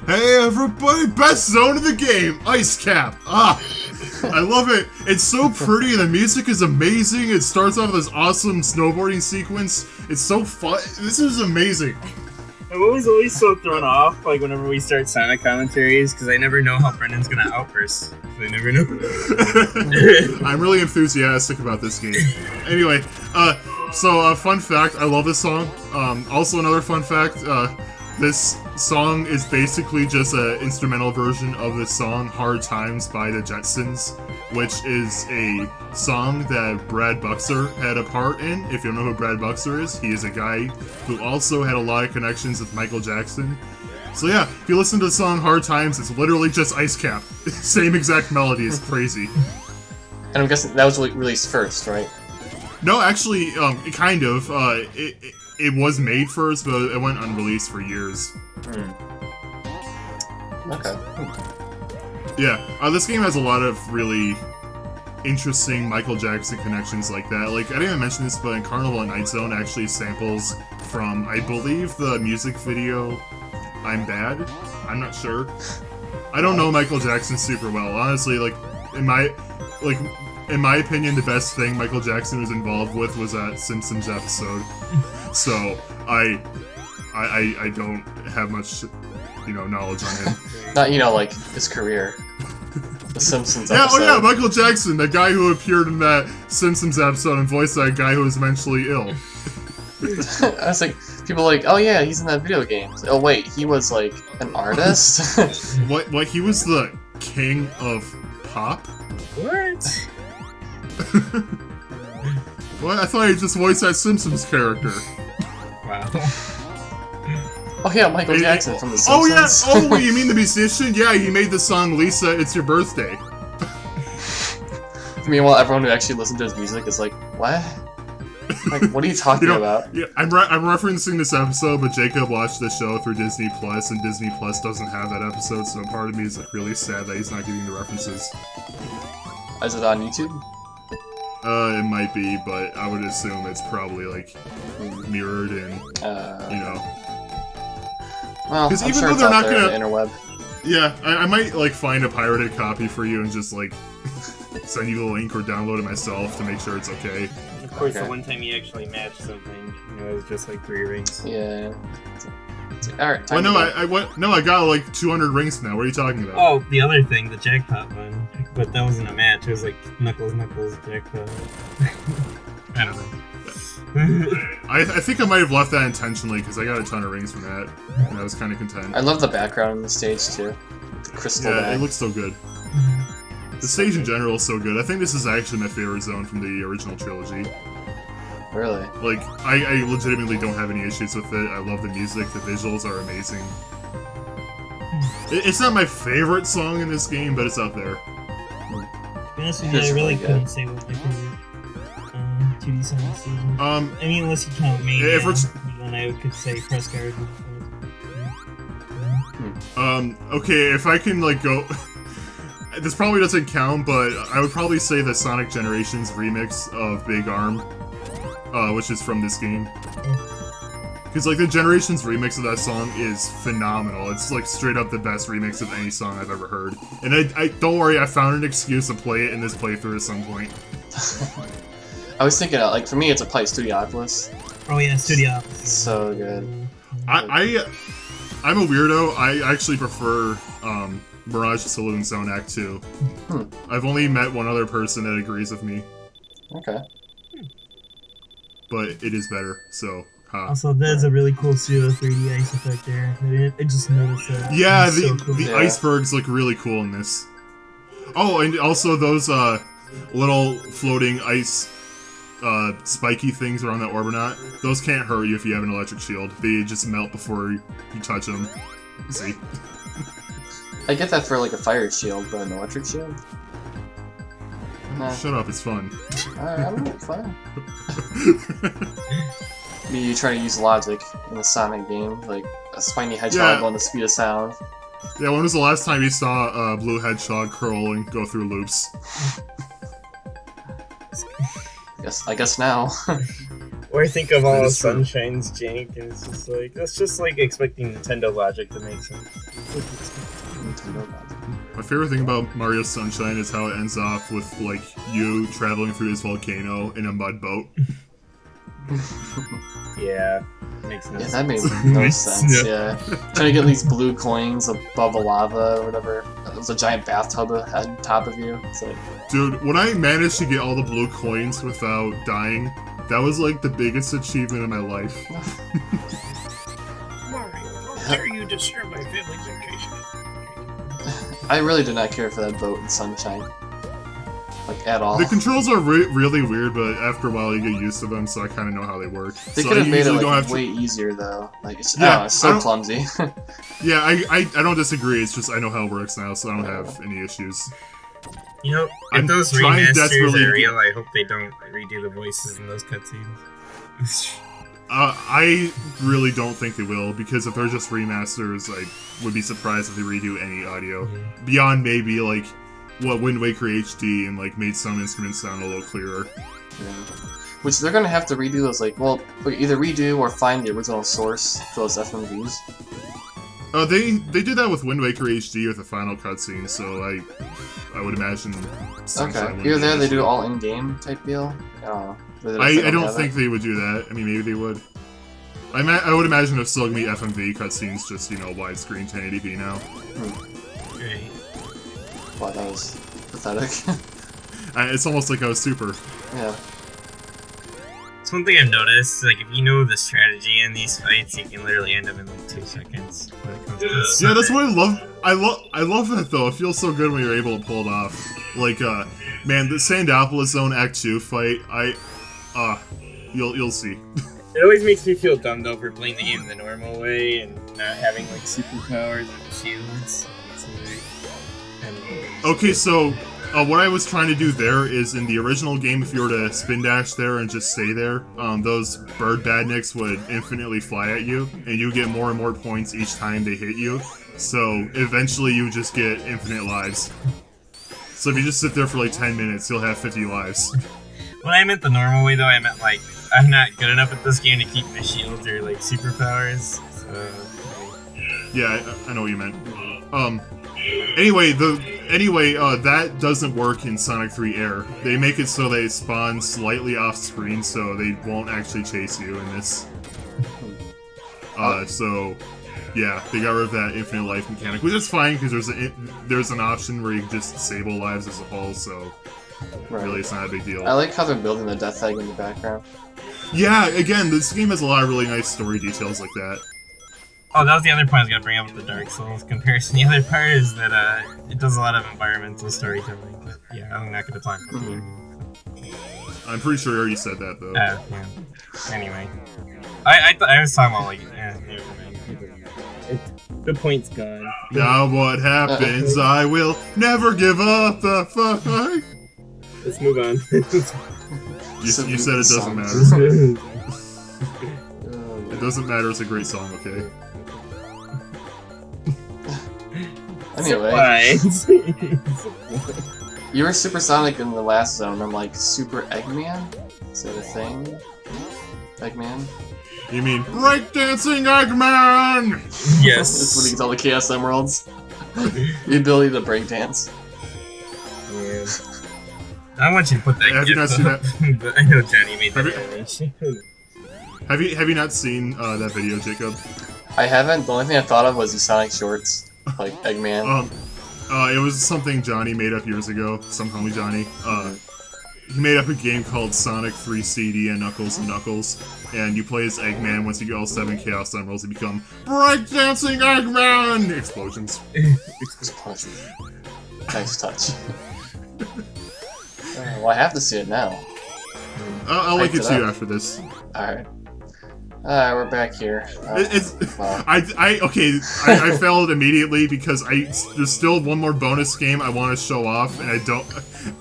Hey everybody, best zone in the game, Ice Cap. I love it. It's so pretty, the music is amazing. It starts off with this awesome snowboarding sequence. It's so fun. This is amazing. I'm always so thrown off, like, whenever we start Sonic commentaries, because I never know how Brendan's gonna outburst. I never know. I'm really enthusiastic about this game. Anyway, fun fact, I love this song. Also another fun fact, this song is basically just an instrumental version of the song Hard Times by the Jetsons, which is a song that Brad Buxer had a part in. If you don't know who Brad Buxer is, he is a guy who also had a lot of connections with Michael Jackson. So yeah, if you listen to the song Hard Times, it's literally just Ice Cap. Same exact melody, it's crazy. And I'm guessing that was released first, right? No, actually, kind of. It was made first, but it went unreleased for years. Okay. Yeah, this game has a lot of really interesting Michael Jackson connections like that. Like, I didn't even mention this, but in Carnival at Night Zone actually samples from, I believe, the music video I'm Bad? I'm not sure. I don't know Michael Jackson super well. Honestly, like, in my opinion, the best thing Michael Jackson was involved with was that Simpsons episode. So, I don't have much, knowledge on him. Not, like, his career. The Simpsons yeah, episode. Oh yeah, Michael Jackson, the guy who appeared in that Simpsons episode and voiced that guy who was mentally ill. I was like, people are like, oh yeah, he's in that video game. Oh wait, he was like an artist? What, he was the king of pop? What? What? I thought he just voiced that Simpsons character. Wow. Oh yeah, Michael Jackson from The Oh Simpsons. yeah, oh, you mean the musician? Yeah, he made the song Lisa, It's Your Birthday. Meanwhile, everyone who actually listened to his music is like, what? Like, what are you talking about? Yeah, I'm referencing this episode, but Jacob watched the show through Disney Plus, and Disney Plus doesn't have that episode, so part of me is like really sad that he's not getting the references. Is it on YouTube? It might be, but I would assume it's probably like mirrored and Well, because even though sure they're not there gonna on the interweb. Yeah, I might like find a pirated copy for you and just like send you the link or download it myself to make sure it's okay. Of course, the one time you actually matched something, it was just like 3 rings. Yeah. It's like, alright, Well, no, I got like 200 rings now. What are you talking about? Oh, the other thing, the jackpot one. But that wasn't a match, it was like Knuckles, jackpot. I don't know. I think I might have left that intentionally because I got a ton of rings from that, and I was kind of content. I love the background on the stage too. The crystal bag. It looks so good. The stage in general is so good. I think this is actually my favorite zone from the original trilogy. Really? Like, I legitimately don't have any issues with it. I love the music, the visuals are amazing. It's not my favorite song in this game, but it's up there. To be honest with you, I really couldn't say what my favorite 2D song is. I mean, unless you count me, then I could say Press Guard. Okay, if I can, like, go... This probably doesn't count, but I would probably say the Sonic Generations remix of Big Arm, which is from this game. Because, like, the Generations remix of that song is phenomenal. It's, like, straight up the best remix of any song I've ever heard. And I don't worry, I found an excuse to play it in this playthrough at some point. I was thinking, like, for me, it's a play Studiopolis. Oh yeah, Studiopolis. So good. I'm a weirdo. I actually prefer Mirage Saloon Zone Act 2. I've only met one other person that agrees with me. Okay. But it is better, so... Also, that's a really cool pseudo 3D ice effect there. I just noticed that. Yeah, cool. the icebergs look really cool in this. Oh, and also those little floating ice spiky things around that Orbinaut, those can't hurt you if you have an electric shield. They just melt before you touch them. See? I get that for like a fire shield, but an electric shield? Nah. Shut up, it's fun. I don't know, it's fine. You try to use logic in a Sonic game, like a spiny hedgehog on the speed of sound. Yeah, when was the last time you saw a blue hedgehog curl and go through loops? I guess now. Or think of all of Sunshine's jank, and it's just like, that's just like expecting Nintendo logic to make sense. My favorite thing about Mario Sunshine is how it ends off with, like, you traveling through this volcano in a mud boat. Yeah, makes no sense. Yeah, that makes no sense, yeah. Trying to get these blue coins above a lava or whatever. There's a giant bathtub on top of you. It's like... Dude, when I managed to get all the blue coins without dying, that was, like, the biggest achievement of my life. Mario, how dare you disturb my family's vacation? I really do not care for that boat in Sunshine. Like, at all. The controls are really weird, but after a while you get used to them, so I kind of know how they work. They could have made it like way easier, though. Like, it's, it's so clumsy. Yeah, I don't disagree, it's just I know how it works now, so I don't have any issues. You know, if those remasters are real, I hope they don't redo the voices in those cutscenes. I really don't think they will, because if they're just remasters, I would be surprised if they redo any audio. Beyond maybe, like, what Wind Waker HD and, like, made some instruments sound a little clearer. Yeah. Which they're gonna have to redo those, like, well, either redo or find the original source for those FMVs. They did that with Wind Waker HD with the final cutscene, so I would imagine. Okay, either there they do all in-game type deal. I don't think they would do that. I mean, maybe they would. I would imagine if still gonna be FMV cutscenes, just, you know, widescreen 1080p now. Right. Wow, that was pathetic. It's almost like I was super. Yeah. It's one thing I've noticed, like, if you know the strategy in these fights, you can literally end up in like 2 seconds when it comes to this. Yeah, that's what I love. I love that though. It feels so good when you're able to pull it off. Like, man, the Sandopolis Zone Act 2 fight, you'll see. It always makes me feel dumb though for playing the game the normal way and not having like superpowers and shields. Okay, so what I was trying to do there is in the original game, if you were to spin dash there and just stay there, those bird badniks would infinitely fly at you, and you get more and more points each time they hit you. So eventually you just get infinite lives. So if you just sit there for like 10 minutes, you'll have 50 lives. When I meant the normal way though, I meant like, I'm not good enough at this game to keep my shields or like superpowers, so... Yeah, I know what you meant. Anyway, that doesn't work in Sonic 3 Air. They make it so they spawn slightly off screen, so they won't actually chase you in this. So, yeah, they got rid of that infinite life mechanic, which is fine because there's an option where you can just disable lives as a whole. So, really, it's not a big deal. I like how they're building the death egg in the background. Yeah, again, this game has a lot of really nice story details like that. Oh, that was the other point I was going to bring up with the Dark Souls comparison. The other part is that it does a lot of environmental storytelling, but yeah, I'm not going to talk about it. I'm pretty sure I already said that, though. Yeah. Anyway. I was talking about, like, never mind. The point's gone. Now what happens, I will never give up the fight. Let's move on. You said it doesn't matter. It doesn't matter, it's a great song, okay? Anyway, you were Supersonic in the last zone. I'm like, Super Eggman? Is that a thing? Eggman? You mean breakdancing Eggman? Yes. That's what he gets all the Chaos Emeralds. The ability to breakdance. Yeah. I want you to put that. Have you not seen that? But I know Johnny made that animation. Have you not seen that video, Jacob? I haven't. The only thing I thought of was the Sonic shorts, like Eggman. It was something Johnny made up years ago. Some homie Johnny. He made up a game called Sonic 3 CD and Knuckles and Knuckles, and you play as Eggman. Once you get all 7 Chaos Emeralds, you become breakdancing Eggman! Explosions. Explosion. Nice touch. Well, I have to see it now. I'll link it to you after this. Alright. We're back here. Wow. I failed immediately because there's still one more bonus game I want to show off, and I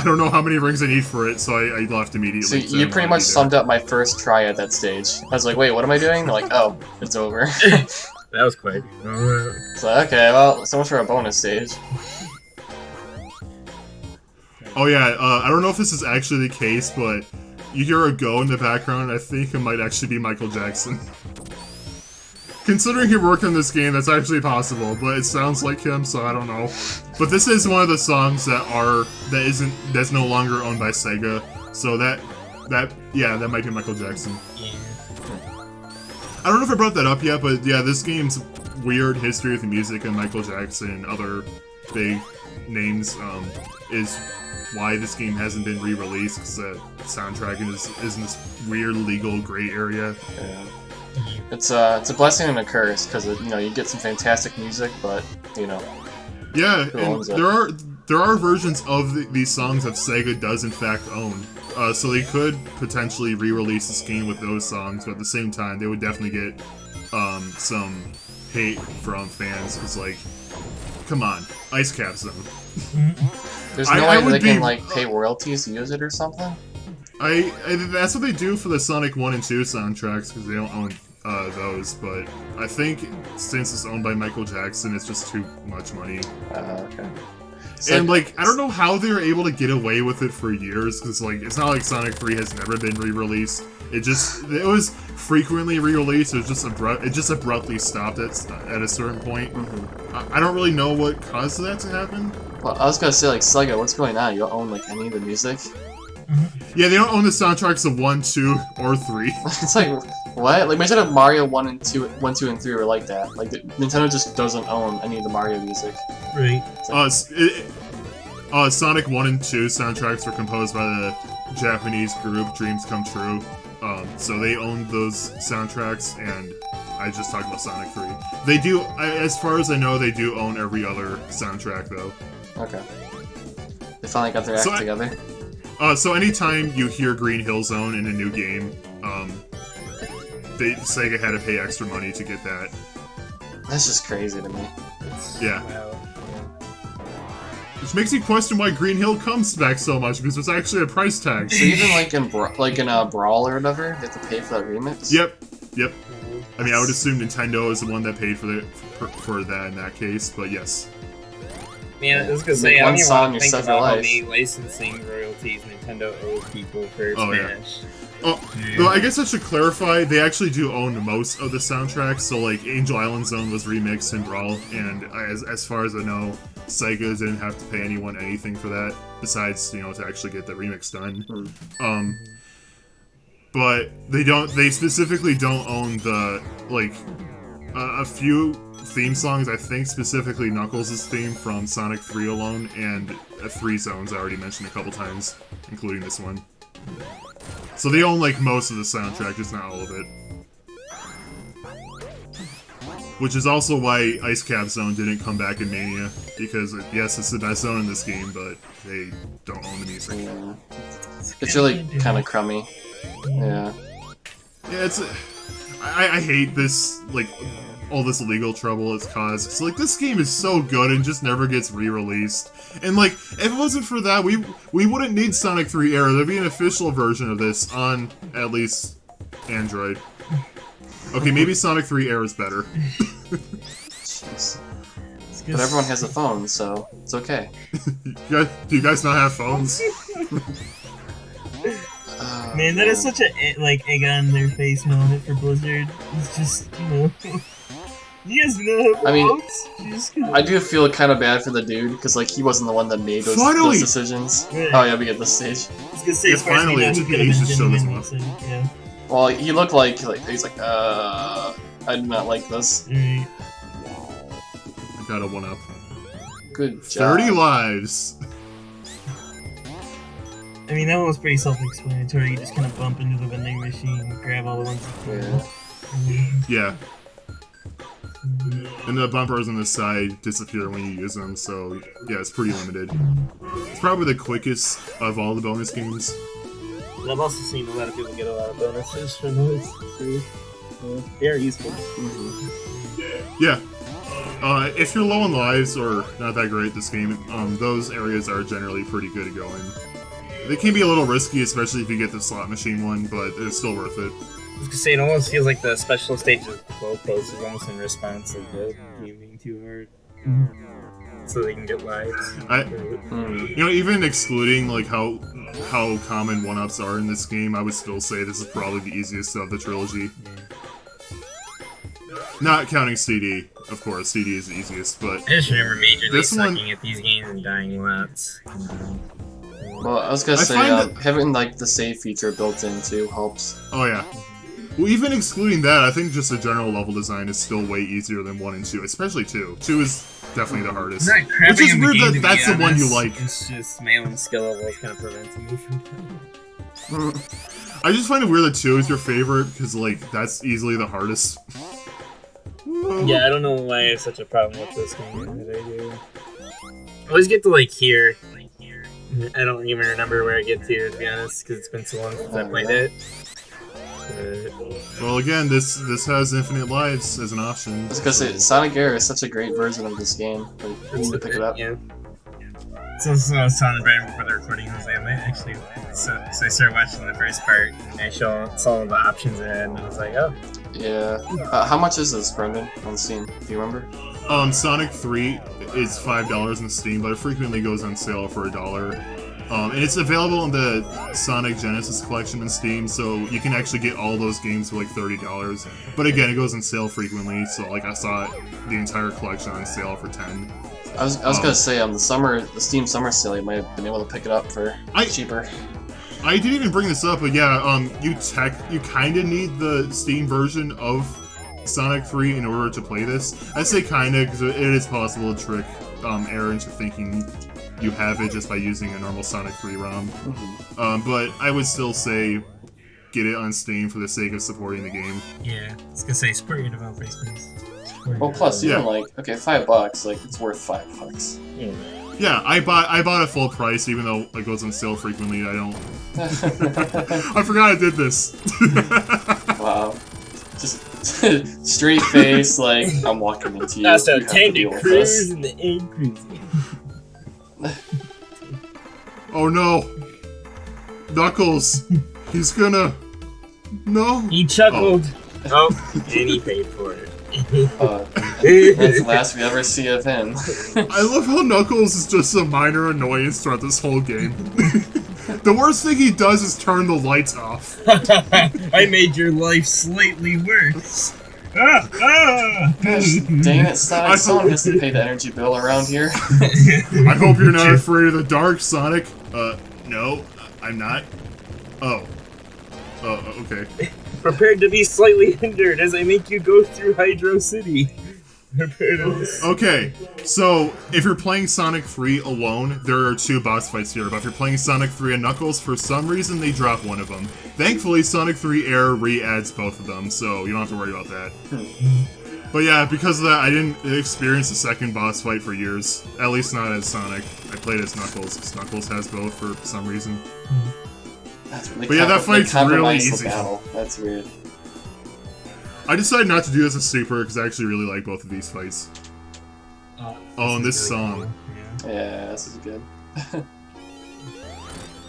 don't know how many rings I need for it, so I left immediately. So you pretty much summed up my first try at that stage. I was like, wait, what am I doing? They're like, oh, it's over. That was quick. So, okay, well, so much for a bonus stage. Oh yeah, I don't know if this is actually the case, but you hear a go in the background, I think it might actually be Michael Jackson. Considering he worked on this game, that's actually possible, but it sounds like him, so I don't know. But this is one of the songs that's no longer owned by Sega, so that might be Michael Jackson. Yeah. I don't know if I brought that up yet, but yeah, this game's weird history with the music and Michael Jackson and other big names is why this game hasn't been re-released, because the soundtrack is in this weird legal gray area. Yeah. It's a blessing and a curse, because you get some fantastic music, but yeah, and there are versions of these songs that Sega does in fact own, so they could potentially re-release this game with those songs, but at the same time they would definitely get some hate from fans, because like, come on, Ice Cap Zone. There's no way they can like pay royalties to use it or something? That's what they do for the Sonic 1 and 2 soundtracks, because they don't own those, but I think since it's owned by Michael Jackson, it's just too much money. Okay. So, and like, I don't know how they were able to get away with it for years, because like, it's not like Sonic 3 has never been re-released. It was frequently re-released. It just abruptly stopped at a certain point. Mm-hmm. I don't really know what caused that to happen. Well, I was gonna say, like, Sega, what's going on? You don't own like any of the music? Yeah, they don't own the soundtracks of 1, 2, or 3. It's like, what? Like, imagine if Mario 1, 2, and 3 were like that. Like, Nintendo just doesn't own any of the Mario music. Right. Like, Sonic 1 and 2 soundtracks were composed by the Japanese group Dreams Come True. So they own those soundtracks, and I just talked about Sonic 3. They do, as far as I know, they do own every other soundtrack, though. Okay. They finally got their act together. So anytime you hear Green Hill Zone in a new game, Sega had to pay extra money to get that. That's just crazy to me. Yeah. Which makes you question why Green Hill comes back so much, because there's actually a price tag. So even like in Brawl or whatever, they have to pay for that remix? Yep. I mean, I would assume Nintendo is the one that paid for that in that case, but yes. Man, I was gonna say, I don't even want to think about how many licensing royalties Nintendo owes people for Smash. Though I guess I should clarify, they actually do own most of the soundtracks, so like Angel Island Zone was remixed in Brawl, and as far as I know, Sega didn't have to pay anyone anything for that, besides, to actually get the remix done. But they specifically don't own the, like, a few theme songs, I think specifically Knuckles' theme from Sonic 3 alone, and 3 Zones I already mentioned a couple times, including this one. So they own like most of the soundtrack, just not all of it. Which is also why Ice Cap Zone didn't come back in Mania, because yes, it's the best zone in this game, but they don't own the music. Yeah. It's really kind of crummy. Yeah. Yeah, I hate this, like, all this legal trouble it's caused. Cause, like, this game is so good and just never gets re-released. And, like, if it wasn't for that, we wouldn't need Sonic 3 Air. There'd be an official version of this on, at least, Android. Okay, maybe Sonic 3 Air is better. Jeez. But everyone has a phone, so it's okay. Do you guys not have phones? Man, that is such a, like, egg on their face moment for Blizzard. It's just, you guys know how I do feel kind of bad for the dude, because, like, he wasn't the one that made those decisions. Yeah. Oh, yeah, we get this stage. I was gonna say, finally, it's just show this one. Yeah. Well, he looked like he's like, I do not like this. I got a 1-up. Good job. 30 lives! I mean, that one was pretty self-explanatory. You just kind of bump into the vending machine, grab all the ones you can. Yeah. And the bumpers on the side disappear when you use them, so yeah, it's pretty limited. It's probably the quickest of all the bonus games. And I've also seen a lot of people get a lot of bonuses from those, so they are useful. Yeah. If you're low on lives or not that great at this game, those areas are generally pretty good to go in. They can be a little risky, especially if you get the slot machine one, but it's still worth it. I was gonna say, it almost feels like the special stages goalpost is almost in response of the game being too hard. So they can get lives. Even excluding like how common 1-ups are in this game, I would still say this is probably the easiest of the trilogy. Not counting CD, of course. CD is the easiest, but I just remember majorly sucking at these games and dying lots. Well, I was gonna say having like the save feature built in too helps. Oh yeah. Well, even excluding that, I think just the general level design is still way easier than 1 and 2, especially 2. 2 is definitely the hardest. Which is weird that that's the one you like. It's just my own skill level is kind of preventing me from playing. I just find it weird that 2 is your favorite, because, like, that's easily the hardest. Yeah, I don't know why I have such a problem with this game that I do. I always get to, like, here. I don't even remember where I get to be honest, because it's been so long since I played it. Well, again, this has infinite lives as an option. I was gonna say, Sonic Air is such a great version of this game. Like, you need to pick it up. Yeah. So I was telling Brian before the recording, I was like, I might actually... So I started watching the first part, and I saw the options it had, and I was like, oh. Yeah. How much is this, Brendan, on Steam? Do you remember? Sonic 3 is $5 in Steam, but it frequently goes on sale for $1. And it's available in the Sonic Genesis collection in Steam, so you can actually get all those games for like $30. But again, it goes on sale frequently, so like I saw the entire collection on sale for $10. I was gonna say the Steam Summer Sale, you might have been able to pick it up for cheaper. I didn't even bring this up, but yeah, you kind of need the Steam version of Sonic 3 in order to play this. I say kinda because it is possible to trick Aaron into thinking you have it just by using a normal Sonic 3 ROM. But I would still say get it on Steam for the sake of supporting the game. Yeah, I was gonna say support your developers, please. Well, plus even like $5, like it's worth $5. Yeah. Yeah, I bought a full price even though it goes on sale frequently. I don't. I forgot I did this. Wow. Just straight face, like I'm walking into you. That's a deal with cruise in the egg cruise. Oh no, Knuckles! He's gonna. No. He chuckled. Oh, and he paid for it. That's the last we ever see of him. I love how Knuckles is just a minor annoyance throughout this whole game. The worst thing he does is turn the lights off. I made your life slightly worse. Gosh, dang it, Sonic Song has to pay the energy bill around here. I hope you're not afraid of the dark, Sonic. No, I'm not. Oh. Okay. Prepared to be slightly hindered as I make you go through Hydro City. Okay, so if you're playing Sonic 3 alone, there are 2 boss fights here, but if you're playing Sonic 3 and Knuckles, for some reason they drop one of them. Thankfully, Sonic 3 Air re-adds both of them, so you don't have to worry about that. But yeah, because of that, I didn't experience the second boss fight for years. At least not as Sonic. I played as Knuckles, because Knuckles has both for some reason. But yeah, that fight's really easy. That's weird. I decided not to do this as Super because I actually really like both of these fights. Oh, and this really song. Cool. Yeah, this is good.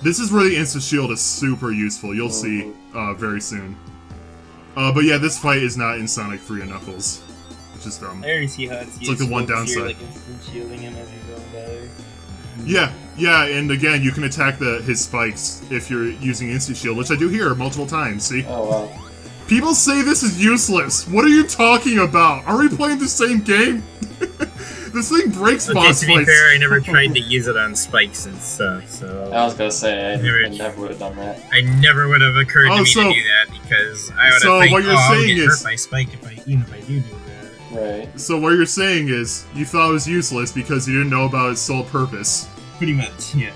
This is where the Instant Shield is super useful. You'll see very soon. But yeah, this fight is not in Sonic 3 and Knuckles. It's just dumb. I already see how it's like the one downside. Like instant shielding him as you're going better. Yeah, and again, you can attack his spikes if you're using Instant Shield, which I do here multiple times, see? Oh, wow. People say this is useless. What are you talking about? Are we playing the same game? This thing breaks boss fights. To be fair, I never tried to use it on spikes and stuff, so... I was gonna say, I never would have done that. I never would have occurred to me to do that, because I would have think, I would get hurt by spike even if I do that. Right. So what you're saying is, you thought it was useless because you didn't know about its sole purpose. Pretty much, yeah.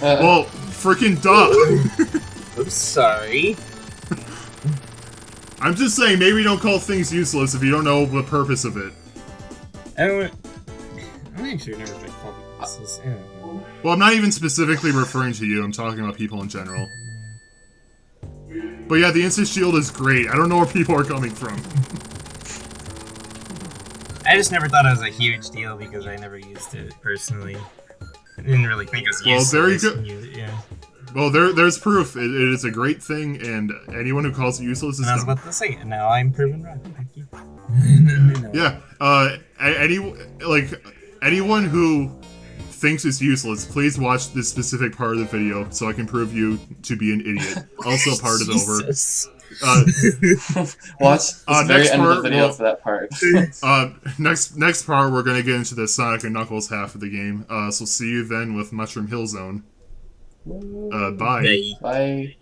Well, freaking duh. Oops, sorry. I'm just saying, maybe don't call things useless if you don't know the purpose of it. I'm actually never been called useless. Well, I'm not even specifically referring to you, I'm talking about people in general. But yeah, the Instant Shield is great. I don't know where people are coming from. I just never thought it was a huge deal because I never used it personally. I didn't really think it was useless. Well, there you go. Well, there's proof. It is a great thing, and anyone who calls it useless is dumb. I was about to say it. Now I'm proven wrong. Thank you. No. Yeah. Anyone who thinks it's useless, please watch this specific part of the video so I can prove you to be an idiot. Also, part is over. Watch the very end of the video for that part. Next part, we're gonna get into the Sonic and Knuckles half of the game. So see you then with Mushroom Hill Zone. Bye. Bye.